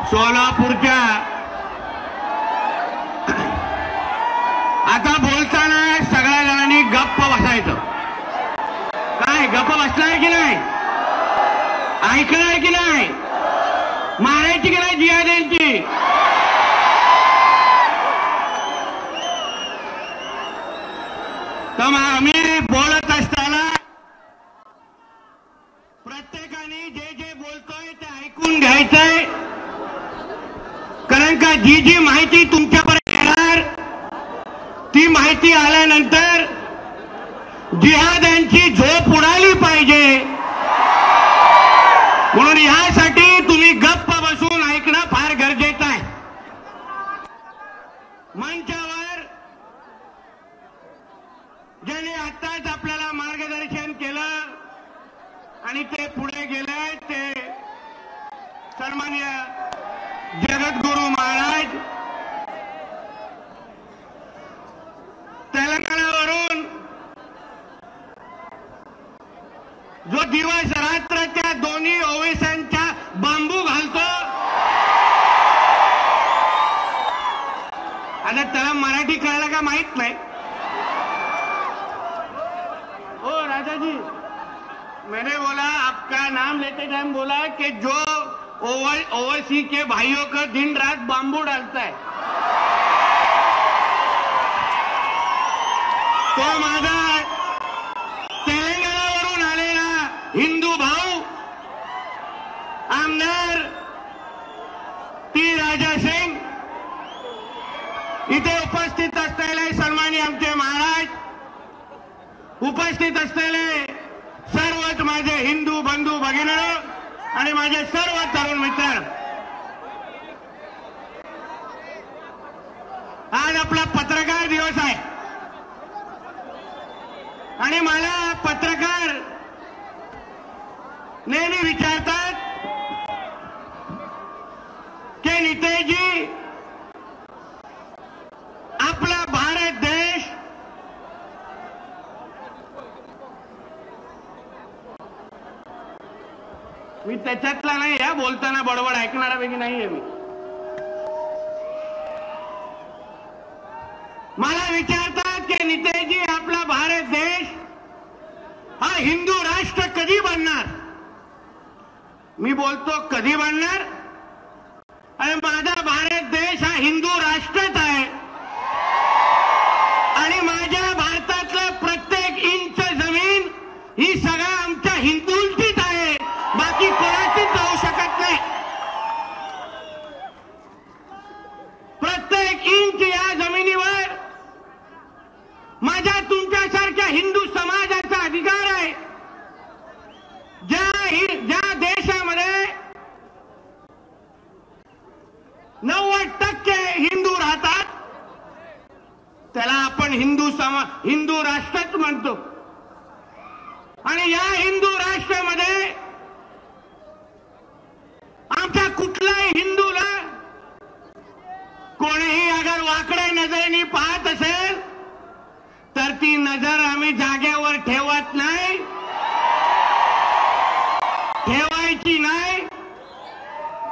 सोलापूरच्या आता बोलताना सगळ्या जणांनी गप्प बसायचं. काय गप्प बसलाय की नाही? ऐकलंय की नाही? मारायची की नाही जिहाद्यांची? तर आम्ही बोलत असताना प्रत्येकाने जे जे बोलतोय ते ऐकून घ्यायचंय. कारण का जी जी माहिती तुमच्यापर्यंत येणार ती माहिती आल्यानंतर जिहाद्यांची झोप उडाली पाहिजे. म्हणून यासाठी तुम्ही गप्प बसून ऐकणं फार गरजेचं आहे. मंचावर ज्यांनी आत्ताच आपल्याला मार्गदर्शन केलं आणि ते पुढे गेले ते सन्माननीय जगद्गुरू महाराज. तेलंगणावरून जो दिवस रात्र त्या दोन्ही ओवेसांच्या बांबू घालतो, आता त्याला मराठी कळलं का माहित नाही. ओ राजा जी, मैंने बोला आपका नाम लेते टाइम बोला कि जो ओवैसी के भाइयों का दिन रात बांबू डालता है तो माझा तेलंगणावरून आलेला हिंदू भाऊ आमदार टी राजा सिंग, इथे उपस्थित असलेले सन्माननीय आमचे महाराज, उपस्थित असलेले सर्वच माझे हिंदू बंधू भगिनी आणि माझे सर्व तरुण मित्र, आज आपला पत्रकार दिवस आहे आणि मला पत्रकार नेहमी विचारतात की नितेशजी, आपला भारत देश मी त्याच्यातला नाही आहे, बोलताना बडबड ऐकणाऱ्यापैकी नाहीये मी. मला विचारतात की नितेशजी, आपला भारत देश हा हिंदू राष्ट्र कधी बनणार? मी बोलतो कधी बनणार? आणि माझा भारत देश हा हिंदू राष्ट्रच आहे आणि माझ्या भारतातलं प्रत्येक इंच जमीन ही सगळ्या आमच्या हिंदूंचीच आहे, बाकी कोणाचीच जाऊ शकत नाही. प्रत्येक इंच या जमिनीवर माझ्या तुमच्यासारख्या हिंदू समाजाचा अधिकार आहे. ज्या देशामध्ये 90% हिंदू राहतात त्याला आपण हिंदू राष्ट्रच म्हणतो. आणि या हिंदू राष्ट्रामध्ये आमच्या कुठल्याही हिंदूला कोणीही अगर वाकड्या नजरेने पाहत असेल तर ती नजर आम्ही जागेवर ठेवत नाही, ठेवायची नाही.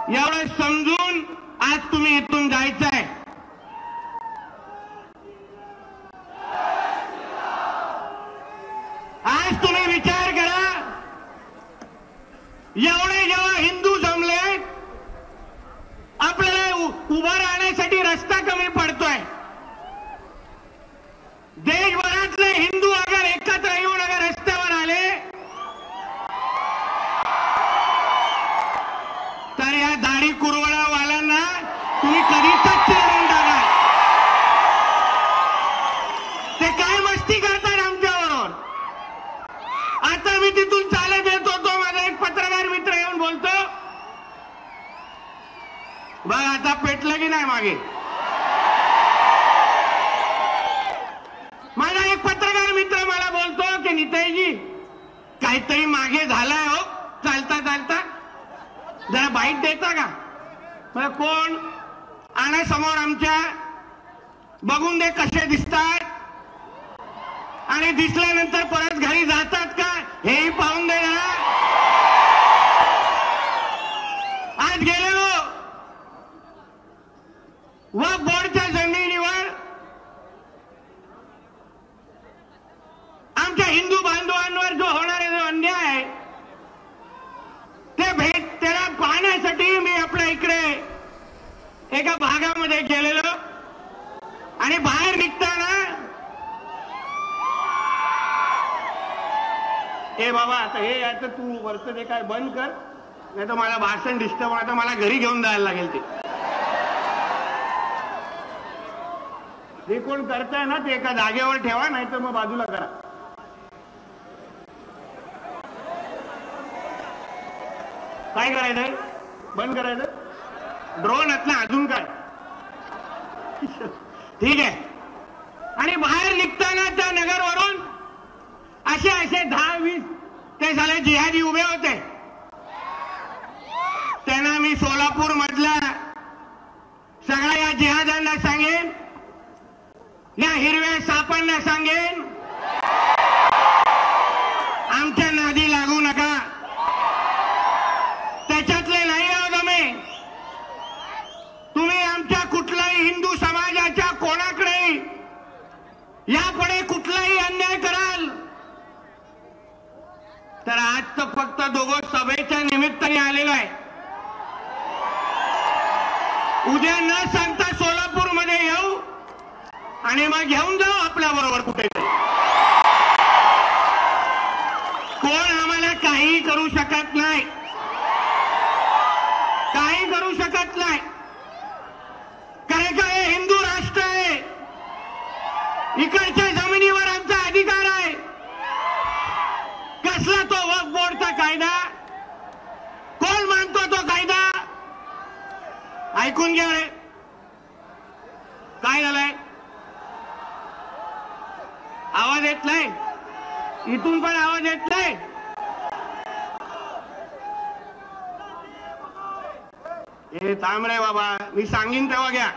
एवढं समजून आज तुम्ही इथून जायचंय. आज तुम्ही विचार करा, एवढे जेव्हा हिंदू जमले, आपल्याला उभं राहण्यासाठी रस्ता कमी पडतोय. देशभरातले हिंदू अगर एकत्र येऊन अगर रस्त्यावर आले तर या दाढी कुरवड्यावाल्यांना तुम्ही कधीच चिरडून टाका. ते काय मस्ती करतात आमच्याबरोबर. आता मी तिथून चालत येत होतो, माझा एक पत्रकार मित्र येऊन बोलतो, बघ आता पेटलं की नाही मागे. माझा एक पत्रकार मित्र मला बोलतो की नितेशजी, काहीतरी मागे झालंय हो, चालता चालता जरा बाईट देता का? मला कोण आणा समोर आमच्या, बघून दे कसे दिसतात आणि दिसल्यानंतर परत घरी जातात का हेही पाहून दे जरा. आज गेलेलो वक्फ बोर्डच्या जमिनीवर आमच्या हिंदू बांधवांवर जो होणारा जो अन्याय आहे त्याला पाहण्यासाठी मी आपल्या इकडे एका भागामध्ये गेलेलो आणि बाहेर निघताना हे बाबा आता हे आता तू वरचं ते काय बंद कर नाही तर मला भाषण डिस्टर्ब आता मला घरी घेऊन जायला लागेल ते कोण करताय ना ते एका जागेवर ठेवा नाही तर मग बाजूला करा. काय करायचंय बंद करायचं ड्रोन ना अजून काय ठीक आहे. आणि बाहेर निघताना त्या नगरवरून असे 10-20 ते झाले जिहादी उभे होते. त्यांना मी सोलापूर मधल्या सगळ्या या जिहाद्यांना सांगेन या हिरव्या सापांना सांगेन आमच्या नादी लागू नका. त्याच्यातले नाही आहोत आम्ही. तुम्ही आमच्या कुठल्याही हिंदू समाजाच्या कोणाकडे यापुढे कुठलाही अन्याय कराल तर आज तर फक्त दोघं सभेच्या निमित्ताने आलेलो आहे. उद्या न सांगता सोलापूरमध्ये येऊ आणि मग घेऊन जाऊ आपल्या बरोबर कुठेतरी. कोण आम्हाला काही करू शकत नाही, काही करू शकत नाही. कारण का हे हिंदू राष्ट्र आहे. इकडच्या जमिनीवर आमचा अधिकार आहे. कसला तो वक्फ बोर्डचा कायदा कोण मानतो तो कायदा ऐकून घ्या रे. काय झालंय आवाज येत नाही इथून पण आवाज येत नाही. हे थांब रे बाबा मी सांगीन तेव्हा घ्या.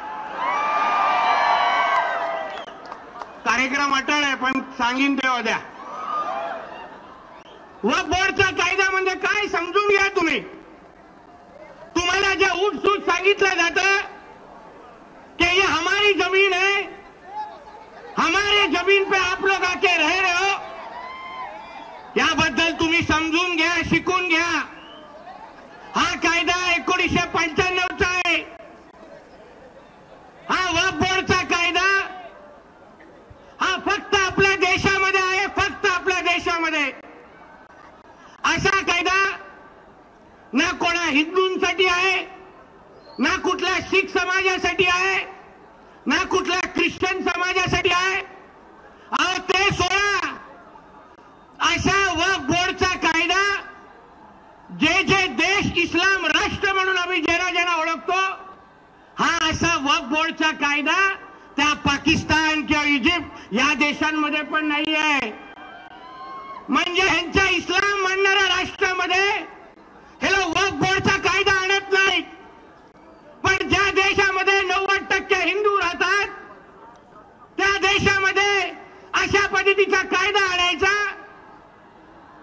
कार्यक्रम अटळ आहे पण सांगीन तेव्हा द्या. वक्फ बोर्डचा कायदा म्हणजे काय समजून घ्या तुम्ही. तुम्हाला जे उठसूट सांगितलं जातं कि ये हमारी जमीन है, हमारे जमीन पे आप लोग आके रह रहे हो याबद्दल तुम्ही समजून घ्या, शिकून घ्या. हा कायदा 1995चा आहे. हा वक्फ बोर्डचा कायदा हा फक्त आपल्या देशामध्ये आहे, फक्त आपल्या देशामध्ये. असा कायदा ना कोणा हिंदूंसाठी आहे, ना कुठल्या शीख समाजासाठी आहे, ना कुठल्या ख्रिश्चन समाजासाठी आहे. अहो ते सोडा. अशा वक्फ बोर्डचा कायदा जे देश इस्लाम राष्ट्र म्हणून आम्ही ज्यांना ओळखतो हा असा वक्फ बोर्डचा कायदा त्या पाकिस्तान किंवा इजिप्त या देशांमध्ये पण नाही आहे. म्हणजे ह्यांच्या इस्लाम म्हणणाऱ्या राष्ट्रामध्ये हे लोक वक्फ बोर्डचा कायदा आणत नाहीत. पण ज्या देशामध्ये 90% हिंदू राहतात त्या देशामध्ये अशा पद्धतीचा कायदा आणायचा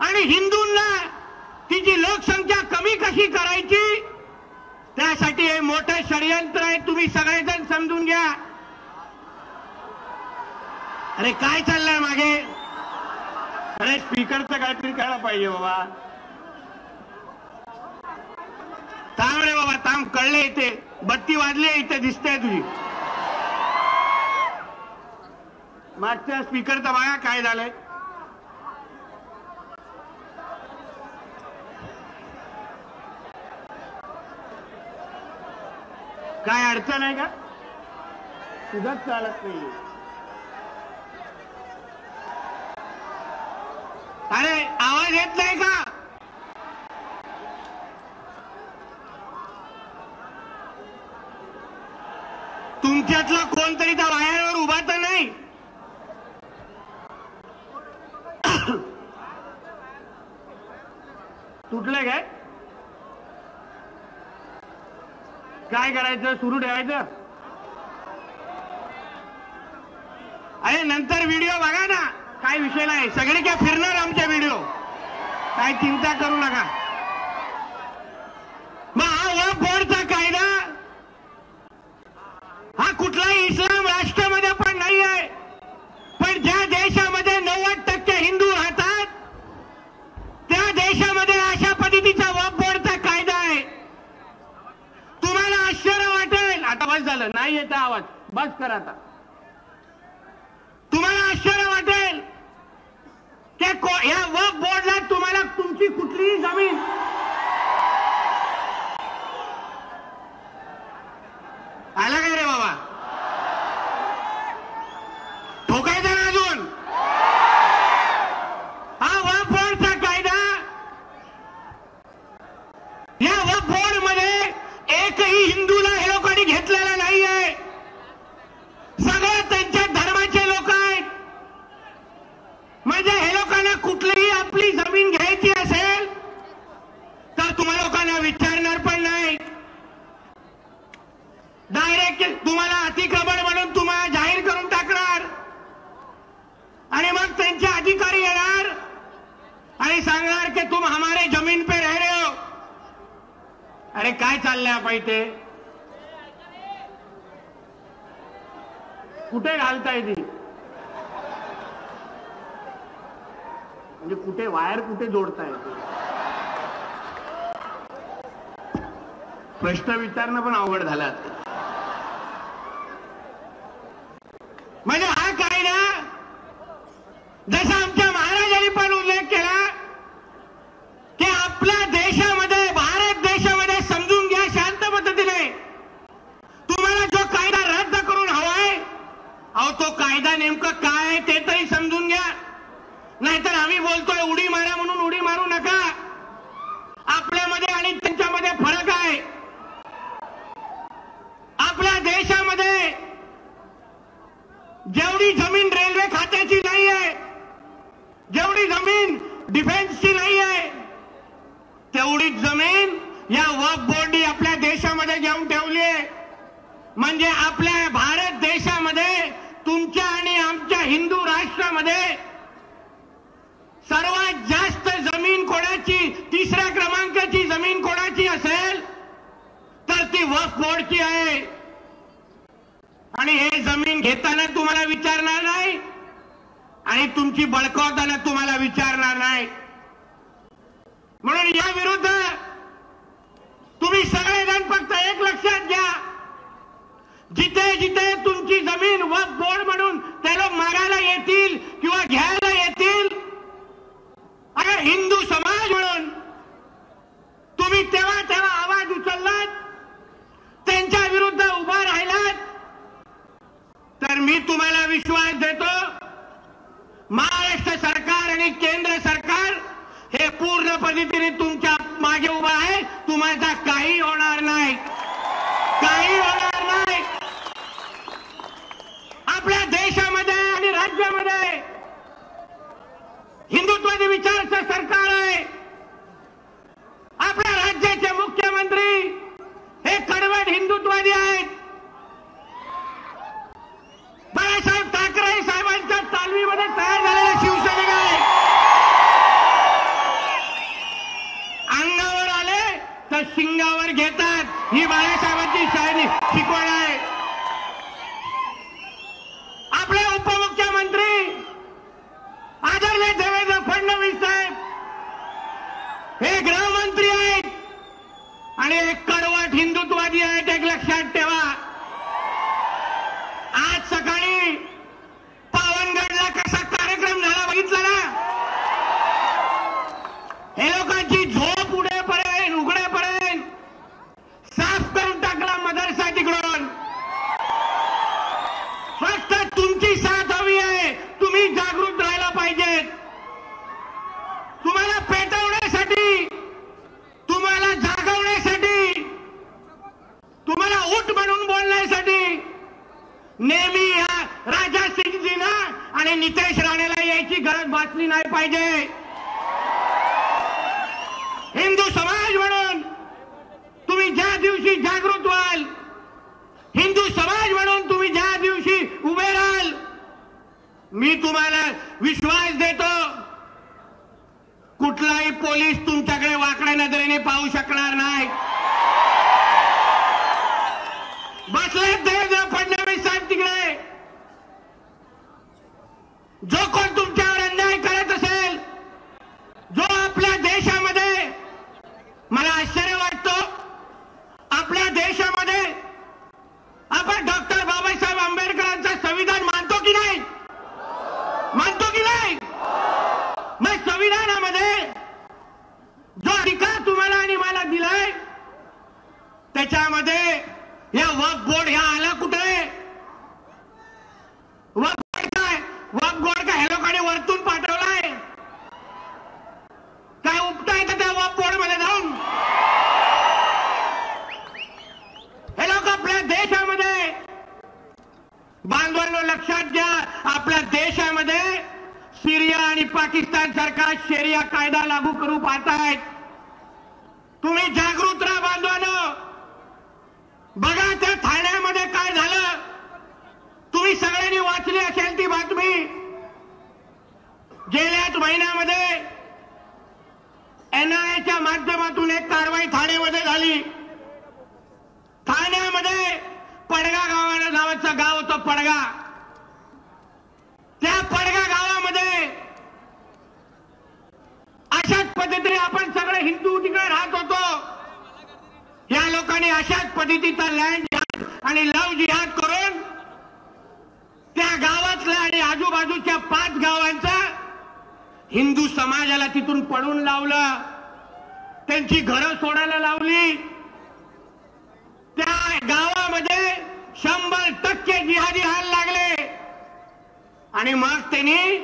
आणि हिंदूंना तिची लोकसंख्या कमी कशी करायची त्यासाठी हे मोठे षडयंत्र आहे. तुम्ही सगळेजण समजून घ्या. अरे काय चाललंय मागे. अरे स्पीकरचं काहीतरी करायला पाहिजे बाबा. थांब रे बाबा थांब. कळले इथे बत्ती वाजली इथे दिसतेय तुझी. मागच्या स्पीकरचा बघा काय झालंय. काय अडचण आहे का तुझंच चालत नाही. अरे आवाज येत नाही का. तुमच्यातला कोणतरी त्या वायरवर उभा तर नाही. तुटले काय करायचं सुरू ठेवायचं. अरे नंतर व्हिडिओ बघा ना काय विषय नाही. सगळे काय फिरणार आमचे व्हिडिओ काय चिंता करू नका. मग हा वक्फ बोर्डचा कायदा हा आश्चर्य वाटेल, आता बस झालं, नाही येत आवाज, बस कर आता. तुम्हाला आश्चर्य वाटेल की या वक्फ बोर्डला तुम्हाला तुमची कुठलीही जमीन आला काय रे बाबा, ठोकायचा ना अजून. हा वक्फ बोर्डचा कायदा, या वक्फ बोर्ड मध्ये एकही हिंदूला हे लोकांनी घेतलेला नाहीये. सगळे त्यांच्या धर्माचे लोक आहेत. म्हणजे हे लोकांना कुठलीही आपली जमीन घ्यायची असेल तर तुम्हा लोकांना विचारणार पण नाही. डायरेक्ट तुम्हाला अतिक्रमण म्हणून तुम्हाला जाहीर करून टाकणार आणि मग त्यांचे अधिकारी येणार आणि सांगणार की तुम हमारे जमीन पे रह रहे हो. अरे काय चाललंय आपण इथे, कुठे घालताय ती, म्हणजे कुठे वायर कुठे जोडताय, प्रश्न विचारणं पण अवघड झालं आता. म्हणजे हा कायदा, जसा आमच्या महाराजांनी पण उल्लेख केला की आपल्या देशामध्ये, भारत देशामध्ये समजून घ्या शांत पद्धतीने, तुम्हाला जो कायदा रद्द करून हवाय, अहो तो कायदा नेमकं काय आहे ते तरी समजून घ्या. नाहीतर आम्ही बोलतोय उडी मारा म्हणून उडी मारू नका. आपल्यामध्ये आणि त्यांच्यामध्ये फरक आहे. आपल्या देशामध्ये जेवढी जमीन रेल्वे खात्याची नाही आहे, जेवढी जमीन डिफेन्सची नाही आहे, तेवढीच जमीन या वक्फ बोर्डनी आपल्या देशामध्ये घेऊन ठेवली आहे. म्हणजे आपल्या भारत देशामध्ये, तुमच्या आणि आमच्या हिंदू राष्ट्रामध्ये सर्वात जास्त जमीन कोणाची, तिसऱ्या क्रमांकाची जमीन कोणाची असेल तर ती वक्फ बोर्डची आहे. आणि हे जमीन घेताना तुम्हाला विचारणार नाही आणि तुमची बळकावताना तुम्हाला विचारणार नाही. म्हणून या विरुद्ध तुम्ही सगळेजण फक्त एक लक्षात घ्या, जिथे जिथे तुमची जमीन वक्फ बोर्ड म्हणून ते लोक मागायला येतील किंवा घ्यायला येतील, अगर हिंदू समाज म्हणून तुम्ही तेव्हा तेव्हा आवाज उचललात, त्यांच्या विरुद्ध उभा राहिलात, तर मी तुम्हाला विश्वास देतो, महाराष्ट्र सरकार आणि केंद्र सरकार हे पूर्ण पद्धतीने तुमच्या मागे उभा आहे. तुम्हाला काही होणार नाही, काही होणार नाही. आपल्या देशामध्ये आणि राज्यामध्ये हिंदुत्वादी विचाराचं सरकार आहे. आपल्या राज्याचे मुख्यमंत्री हे कडवट हिंदुत्वादी आहेत. बाळासाहेब ठाकरे साहेबांच्या तालमीमध्ये तयार झालेला शिवसैनिक आहे. अंगावर आले तर शिंगावर घेतात, ही बाळासाहेबांची शिकवण आहे. आपले उपमुख्यमंत्री आदरणीय देवेंद्र फडणवीस साहेब हे गृहमंत्री आहेत आणि एक कडवट हिंदुत्वादी आहेत, एक लक्षात ठेवा. आज सकाळी पावनगडला कसा कार्यक्रम झाला बघितला ना. हे लोकांची झोप उघडेपर्यंत साफ करून टाकला मदरसा तिकडून. फक्त तुमची साथ हवी आहे. तुम्ही जागृत राहायला पाहिजेत. तुम्हाला पेटवण्यासाठी, तुम्हाला जागवण्यासाठी, तुम्हाला उठ म्हणून बोलण्यासाठी नेहमी या राजा सिंगजींना आणि नितेश राणेला यायची गरज भासली नाही पाहिजे. हिंदू समाज म्हणून तुम्ही ज्या दिवशी जागृत व्हाल, हिंदू समाज म्हणून तुम्ही ज्या दिवशी उभे राहाल, मी तुम्हाला विश्वास देतो, कुठलाही पोलीस तुमच्याकडे वाकड्या नजरेने पाहू शकणार नाही. बसले देवेंद्र फडणवीस साहेब तिकडे. जो कोण तुमच्यावर अन्याय करत असेल, जो आपल्या देशामध्ये, मला आश्चर्य वाटतं आपल्या देशामध्ये आपण डॉक्टर बाबासाहेब आंबेडकरांचं संविधान मानतो की नाही? मानतो की नाही? मग संविधानामध्ये जो अधिकार तुम्हाला आणि मला दिलाय त्याच्यामध्ये या वक्फ बोर्ड ह्या आला कुठे? वक्फ बोर्ड का ह्या लोकांनी वरतून पाठवलाय? काय उपटा येतं त्या वक्फ बोर्ड मध्ये जाऊन? हे लोक आपल्या देशामध्ये, बांधवांनो लक्षात घ्या, आपल्या देशामध्ये सिरिया आणि पाकिस्तान सारखा शरिया कायदा लागू करू पाहतायत. तुम्ही जागृत राहा बांधवांनो. बघा त्या ठाण्यामध्ये काय झालं. तुम्ही सगळ्यांनी वाचली असेल ती बातमी. गेल्याच महिन्यामध्ये एनआयएच्या माध्यमातून एक कारवाई ठाण्यामध्ये झाली. ठाण्यामध्ये पडगा नावाचं गाव होतं. पडगा, त्या पडगा गावामध्ये अशाच पद्धतीने आपण सगळे हिंदू तिकडे राहत होतो. या लोकांनी अशाच पद्धतीचा लँड जिहाद आणि लव्ह जिहाद करून त्या गावातल्या आणि आजूबाजूच्या 5 गावांचा हिंदू समाजाला तिथून पळून लावलं. त्यांची घरं सोडायला लावली. त्या गावामध्ये 100% जिहादी व्हायला लागले. आणि मग त्यांनी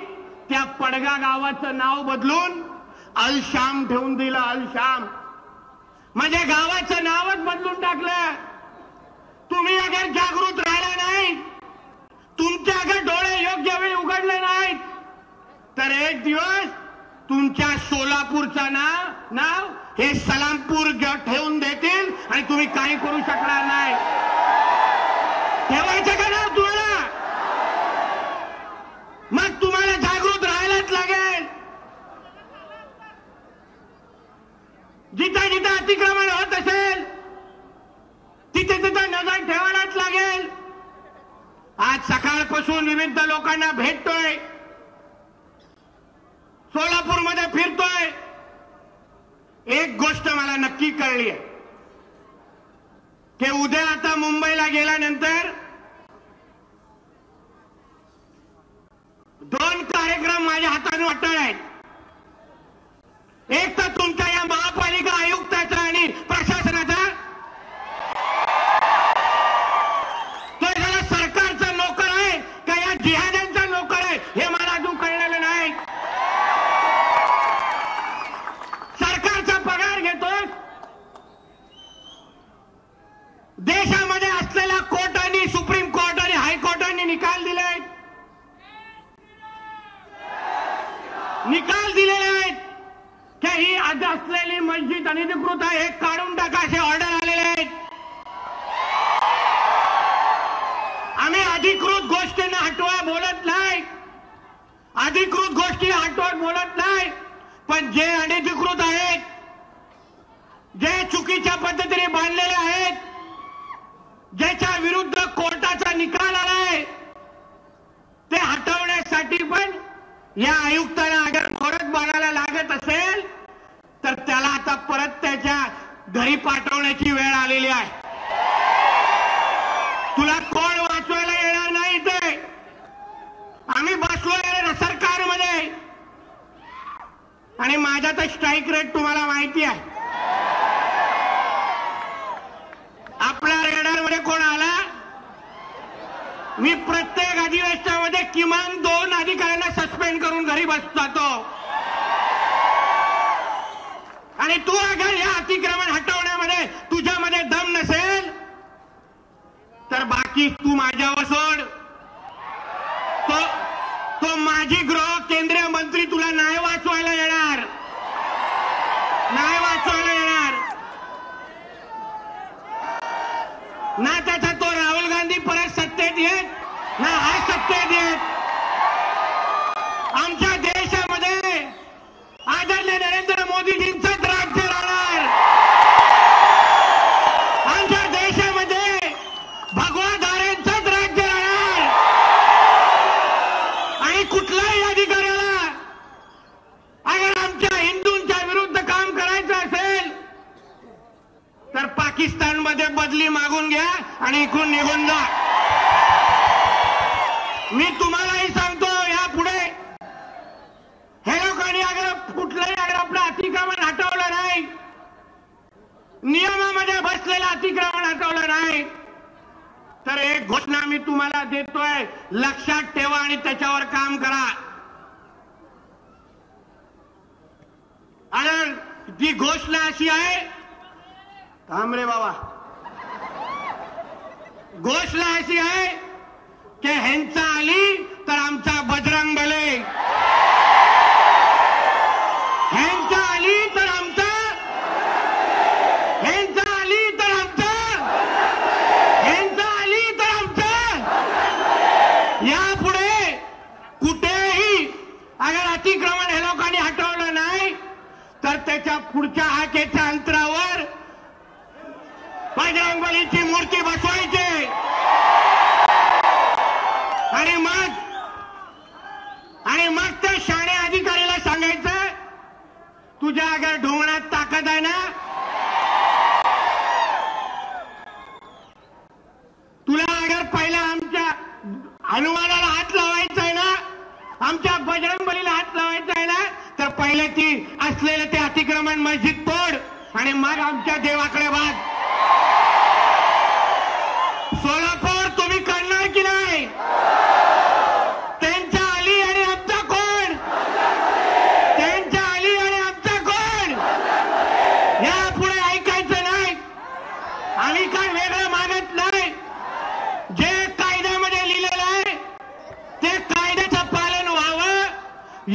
त्या पडगा गावाचं नाव बदलून अल शाम ठेवून दिलं. अल शाम म्हणजे गावाचं नावच बदलून टाकलं. तुम्ही अगर जागृत राहिला नाही, तुमचे अगर डोळे योग्य वेळी उघडले नाहीत, तर एक दिवस तुमच्या सोलापूरचं नाव हे सलामपूर ठेवून देतील आणि तुम्ही काही करू शकणार नाही. ठेवायचं का नाव तुम्हाला? मग तुम्हाला जागृत राहायलाच लागेल. जिथं जिथं अतिक्रमण होत असेल तिथे तिथं नजर ठेवायलाच लागेल. आज सकाळपासून विविध लोकांना भेटतोय, सोलापूरमध्ये फिरतोय. एक गोष्ट मला नक्की कळली आहे की उद्या आता मुंबईला गेल्यानंतर 2 कार्यक्रम माझ्या हाताने वाटणार आहेत. एक तर तुमच्या या महापालिका आयुक्ताचा आणि प्रशासनाचा, तो याला सरकारचा नोकर आहे का या जिहाद्यांचा नोकर आहे हे मला अजून कळलेलं नाही. सरकारचा पगार घेतोय. देशामध्ये असलेल्या कोर्टांनी, सुप्रीम कोर्ट आणि हायकोर्टांनी निकाल दिले आहेत की ही आज असलेली मस्जिद अनधिकृत आहे, हे काढून टाका असे ऑर्डर आलेले आहेत. आम्ही अधिकृत गोष्टींना हटवा बोलत नाही, अधिकृत गोष्टी हटवत बोलत नाही, पण जे अनधिकृत आहेत, जे चुकीच्या पद्धतीने बांधलेले आहेत, ज्याच्या विरुद्ध कोर्टाचा निकाल आलाय, ते हटवण्यासाठी पण या आयुक्तांना अगर मोहरत बांधायला लागत असेल तर त्याला आता परत त्याच्या घरी पाठवण्याची वेळ आलेली आहे. तुला कोण वाचवायला येणार नाही. ते आम्ही बसलोय सरकारमध्ये आणि माझा तर स्ट्राईक रेट तुम्हाला माहिती आहे. आपल्या रेडारमध्ये कोण आला? मी प्रत्येक अधिवेशनामध्ये किमान 2 अधिकाऱ्यांना सस्पेंड करून घरी बसतो. आणि तू अगर या अतिक्रमण हटवण्यामध्ये तुझ्यामध्ये दम नसेल तर बाकी तू माझ्यावर सोड. तो माजी गृह केंद्रीय मंत्री तुला नाही वाचवायला येणार, नाही वाचवायला येणार ना. त्याचा तो राहुल गांधी परत सत्तेत येत ना हा सत्तेत येत. आमच्या देशामध्ये आदरणीय नरेंद्र मोदीजींचंच राज्य राहणार. आमच्या देशामध्ये भगवाधाऱ्यांचंच राज्य राहणार. आणि कुठल्याही अधिकाऱ्याला अगर आमच्या हिंदूंच्या विरुद्ध काम करायचं असेल तर पाकिस्तानमध्ये बदली मागून घ्या आणि इकडून निघून जा. मी तुम्हालाही सांगतो, यापुढे हे लोकांनी अगर कुठलंही अगर आपलं अतिक्रमण हटवलं नाही, नियमामध्ये बसलेलं अतिक्रमण हटवलं नाही, तर एक घोषणा मी तुम्हाला देतोय, लक्षात ठेवा आणि त्याच्यावर काम करा. आणि ती घोषणा अशी आहे, थांब रे बाबा, घोषणा अशी आहे की ह्यांचा आली तर आमचा बजरंग बले, ह्यांचा आली तर आमचा, ह्यांचा आली तर आमचा, ह्यांचा आली तर आमचा. यापुढे कुठेही अगर अतिक्रमण हे लोकांनी हटवलं नाही तर त्याच्या पुढच्या हाकेच्या अंतरावर बजरंगबलीची मूर्ती बसवायची आणि मग त्या शाणे अधिकारीला सांगायचं, तुझ्या अगर ढोंगणात ताकद आहे ना, तुला अगर पहिला आमच्या हनुमानाला हात लावायचा आहे ना, आमच्या बजरंगबलीला हात लावायचा आहे ना, तर पहिले ती असलेले ते अतिक्रमण मस्जिद तोड आणि मग आमच्या देवाकडे वाग. सोलापूर तुम्ही करणार की नाही? त्यांच्या आली आणि आमचा कोण? त्यांच्या आली आणि आमचा कोण? यापुढे ऐकायचं नाही. आम्ही काय वेगळं मागत नाही. जे कायद्यामध्ये लिहिलेलं आहे ते कायद्याचं पालन व्हावं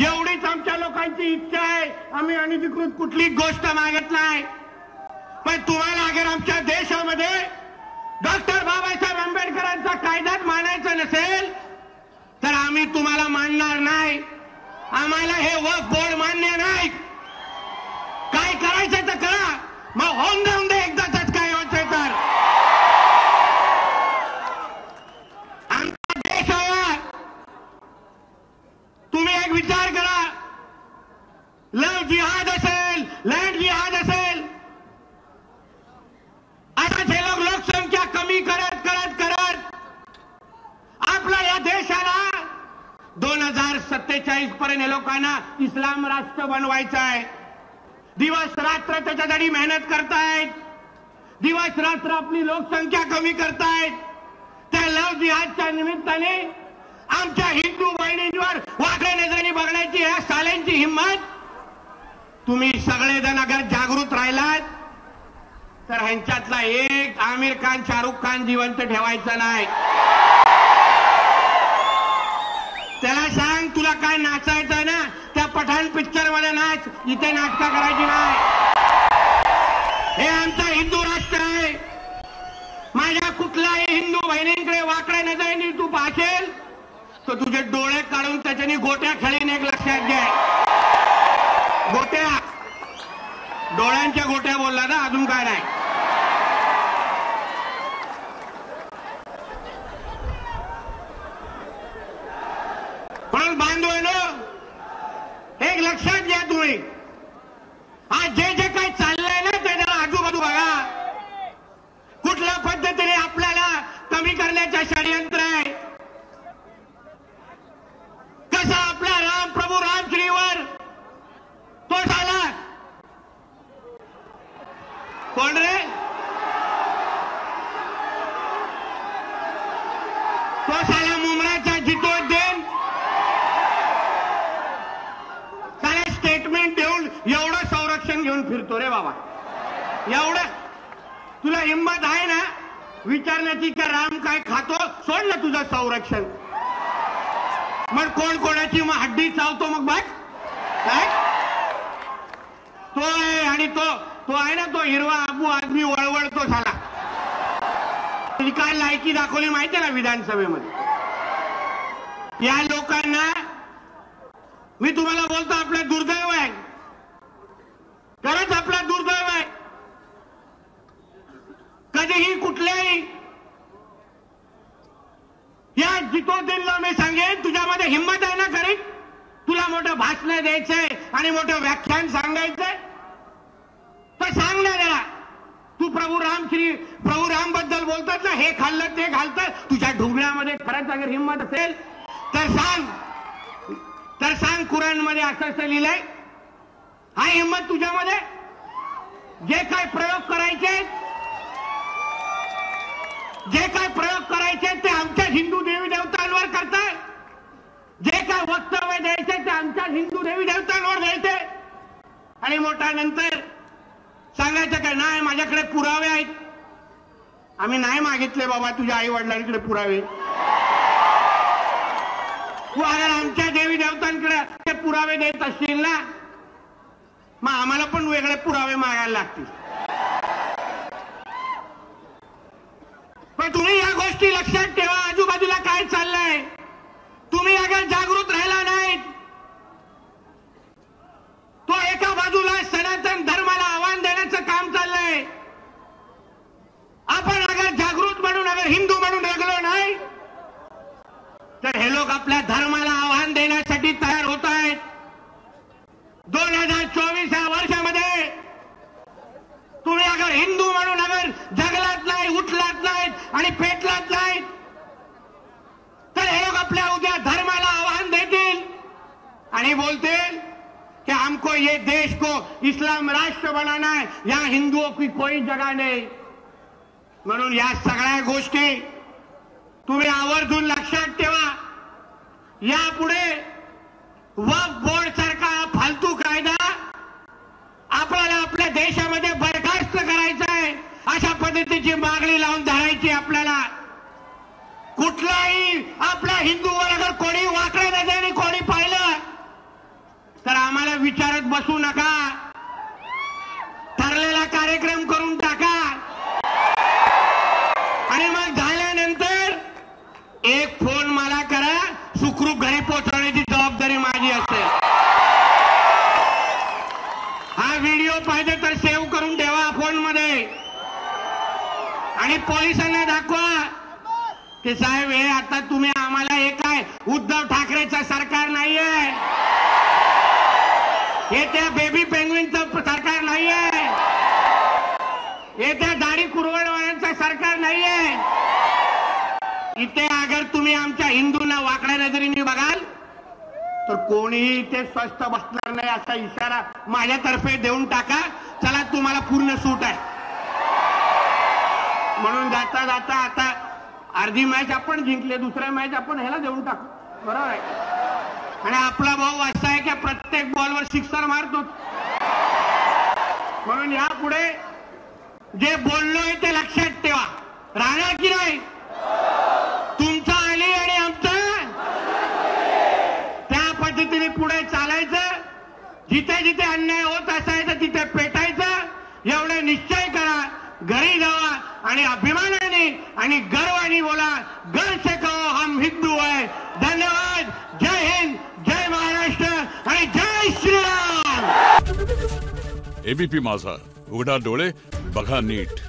एवढीच आमच्या लोकांची इच्छा आहे. आम्ही अनधिकृत कुठली गोष्ट मागत नाही. पण तुम्हाला अगर आमच्या देशामध्ये डॉक्टर बाबासाहेब आंबेडकरांचा कायदाच मानायचं नसेल तर आम्ही तुम्हाला मानणार नाही. आम्हाला हे वक्फ बोर्ड मान्य नाही. काय करायचं तर करा, मग होऊन देऊन दे एकदाच काय होतंय तर. आमचा देश आहे. तुम्ही एक विचार करा, लव जिहाद असेल, लँड जिहाद असेल, आता हे लोक लोकसंख्या कमी करत करत करत आपल्या या देशाला 2047 पर्यंत लोकांना इस्लाम राष्ट्र बनवायचं आहे. दिवस रात्र त्याच्यासाठी मेहनत करतायत, दिवस रात्र आपली लोकसंख्या कमी करतायत. त्या लव जिहादच्या निमित्ताने आमच्या हिंदू बहिणींवर वाकड्या नजरेने बघण्याची या साल्यांची हिंमत. तुम्ही सगळेजण अगर जागृत राहिलात तर ह्यांच्यातला एक आमिर खान, शाहरुख खान जिवंत ठेवायचं नाही. त्याला सांग, तुला काय नाचायचं ना, त्या पठाण पिक्चर मध्ये नाच, इथे नाटकं करायची नाही. हे आमचा हिंदू राष्ट्र आहे. माझ्या कुठल्याही हिंदू बहिणींकडे वाकड्या नजरेने तू पाहशील तर तुझे डोळे काढून त्याच्यानी गोट्या खेळीन. एक लक्षात घे, गोट्या, डोळ्यांच्या गोट्या बोलला ना, अजून काय नाही. म्हणून बांधवांनो, एक लक्षात घ्या तुम्ही, आज जे जे काही चाललंय ना ते जरा आजूबाजू बघा. कुठल्या पद्धतीने आपल्याला कमी करण्याचा षडयंत्र आहे. कसा आपला राम, प्रभू रामश्रीवर तो झाला कोण रे, तो साला मुमराचा जितोद्दीन साला स्टेटमेंट देऊन एवढं संरक्षण घेऊन फिरतो रे बाबा. एवढं तुला हिंमत आहे ना विचारण्याची का राम काय खातो? सोड ना तुझं संरक्षण. मग कोण कोणाची मग हड्डी चावतो मग बघ काय तो आहे. आणि तो आहे ना, तो हिरवा आबू आदमी वळवळतो झाला. त्याची काय लायकी दाखवली माहिती आहे ना विधानसभेमध्ये. या लोकांना मी तुम्हाला बोलतो, आपलं दुर्दैव आहे, खरंच आपलं दुर्दैव आहे. कधीही कुठल्याही या जितोद्दीनला मी सांगेन, तुझ्यामध्ये हिंमत आहे ना खरी, तुला मोठं भाषण द्यायचंय आणि मोठं व्याख्यान सांगायचंय तर सांग ना जरा. तू प्रभू राम बद्दल बोलतात ना, हे खाल्लं ते घालतात, तुझ्या ढुंगळ्यामध्ये खरंच अगर हिंमत असेल तर सांग कुराण मध्ये असं असं लिहिलंय? हा हिंमत तुझ्यामध्ये? जे काय प्रयोग करायचे ते आमच्या हिंदू देवी देवतांवर करताय, जे काय वक्तव्य द्यायचे ते आमच्या हिंदू देवी देवतांवर द्यायचे, आणि मोठा नंतर सांगायचं काय नाही माझ्याकडे पुरावे आहेत. आम्ही नाही मागितले बाबा तुझ्या आई वडिलांकडे पुरावे. तू अगर आमच्या देवी देवतांकडे ते पुरावे देत असतील ना, मग आम्हाला पण वेगळे पुरावे मागायला लागतील. पण तुम्ही या गोष्टी लक्षात ठेवा, आजूबाजूला काय चाललंय. तुम्ही अगर जागृत राहिला नाही, तो एका बाजूला सनातन धर्माला आव्हान देण्याचं काम चाललंय. आपण अगर जागृत म्हणून अगर हिंदू म्हणून जगलो नाही, तर हे लोक आपल्या धर्माला आव्हान देण्यासाठी तयार होत आहेत. 2024 या वर्षामध्ये तुम्ही अगर हिंदू म्हणून अगर जगलात नाही, उठलात नाहीत आणि पेटलात नाहीत, तर हे लोक आपल्या उद्या धर्माला आव्हान देतील आणि बोलतील कि हमको ये देश को इस्लाम राष्ट्र बनाना है, यहाँ हिंदुओं की कोई जगह नहीं. म्हणून या सगळ्या गोष्टी तुम्ही आवर्जून लक्षात ठेवा. यापुढे वक्फ बोर्ड सारखा फालतू कायदा आपल्याला आपल्या देशामध्ये बरखास्त करायचा आहे, अशा पद्धतीची मागणी लावून धरायची. आपल्याला कुठलाही आपल्या हिंदूवर अगर कोणी वाकड्या नजरेने कोणी पाहिलं तर आम्हाला विचारत बसू नका, ठरलेला कार्यक्रम करून टाका आणि मग झाल्यानंतर एक फोन मला करा, सुखरूप घरी पोहोचवण्याची जबाबदारी माझी असेल. हा व्हिडिओ पाहिजे तर सेव्ह करून ठेवा फोनमध्ये आणि पोलिसांना दाखवा की साहेब हे आता तुम्ही आम्हाला हे काय उद्धव ठाकरेचं सरकार नाहीये, हे त्या बेबी पेंग्विनचं सरकार नाहीये, हे त्या दाढी कुरवडवाल्यांचं सरकार नाहीये. इथे अगर तुम्ही आमच्या हिंदूंना वाकड्या नजरेने बघाल तर कोणीही इथे स्वस्थ बसणार नाही, असा इशारा माझ्यातर्फे देऊन टाका. चला तुम्हाला पूर्ण सूट आहे. म्हणून जाता जाता आता अर्धी मॅच आपण जिंकले, दुसऱ्या मॅच आपण ह्याला देऊन टाकू, बरोबर आहे. आणि आपला भाऊ असा आहे की प्रत्येक बॉलवर सिक्सर मारतो. म्हणून यापुढे जे बोललोय ते लक्षात ठेवा. राहणार की नाही तुमचा आली आणि आमचा, त्या पद्धतीने पुढे चालायचं. जिथे जिथे अन्याय होत असायचं तिथे पेटायचं. एवढं निश्चय करा, घरी जावा आणि अभिमानाने आणि गर्वाने बोला, गर्व से कहो हम हिंदू है. धन्यवाद. जय हिंद, जय महाराष्ट्र आणि जय श्रीराम. एबीपी माझा, उघडा डोळे बघा नीट.